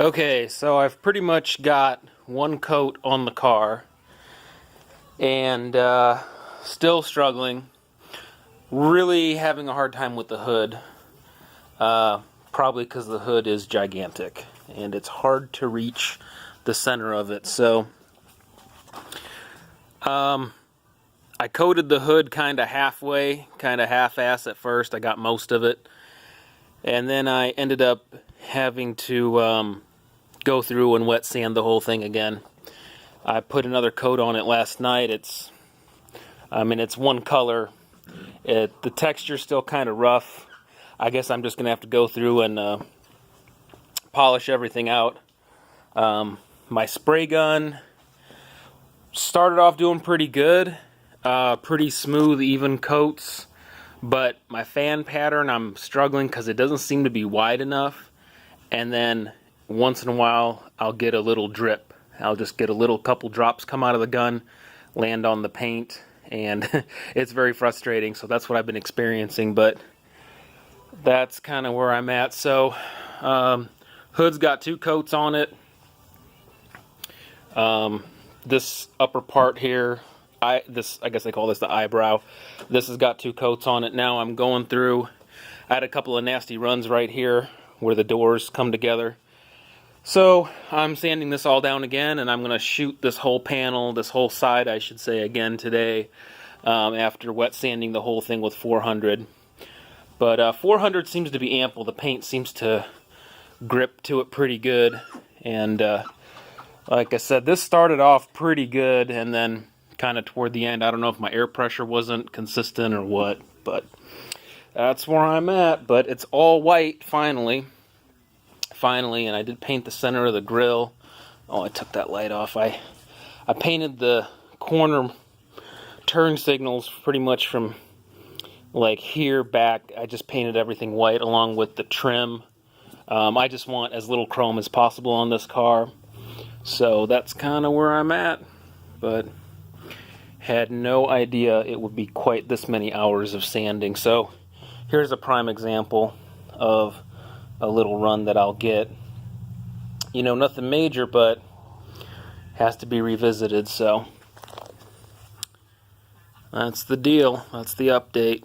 Okay, so I've pretty much got one coat on the car and still struggling. Really having a hard time with the hood. Probably because the hood is gigantic and it's hard to reach the center of it. So I coated the hood kind of halfway, kind of half-ass at first. I got most of it. And then I ended up having to go through and wet sand the whole thing again. I put another coat on it last night. It's one color. The texture's still kind of rough. I guess I'm just going to have to go through and polish everything out. My spray gun started off doing pretty good. Pretty smooth, even coats. But my fan pattern, I'm struggling because it doesn't seem to be wide enough. And then once in a while, I'll get a little drip. I'll just get a little couple drops come out of the gun, land on the paint, and it's very frustrating. So that's what I've been experiencing, but that's kind of where I'm at. So hood's got two coats on it. This upper part here, I guess they call this the eyebrow. This has got two coats on it. Now I'm going through. I had a couple of nasty runs right here where the doors come together. So I'm sanding this all down again, and I'm going to shoot this whole panel, this whole side I should say, again today after wet sanding the whole thing with 400. But 400 seems to be ample. The paint seems to grip to it pretty good. And like I said, this started off pretty good, and then kind of toward the end, I don't know if my air pressure wasn't consistent or what, but that's where I'm at. But it's all white finally, and I did paint the center of the grill. Oh, I took that light off. I painted the corner turn signals pretty much from like here back. I just painted everything white along with the trim. I just want as little chrome as possible on this car, so that's kind of where I'm at. But had no idea it would be quite this many hours of sanding. So here's a prime example of a little run that I'll get. You know, nothing major, but has to be revisited. So that's the deal. That's the update.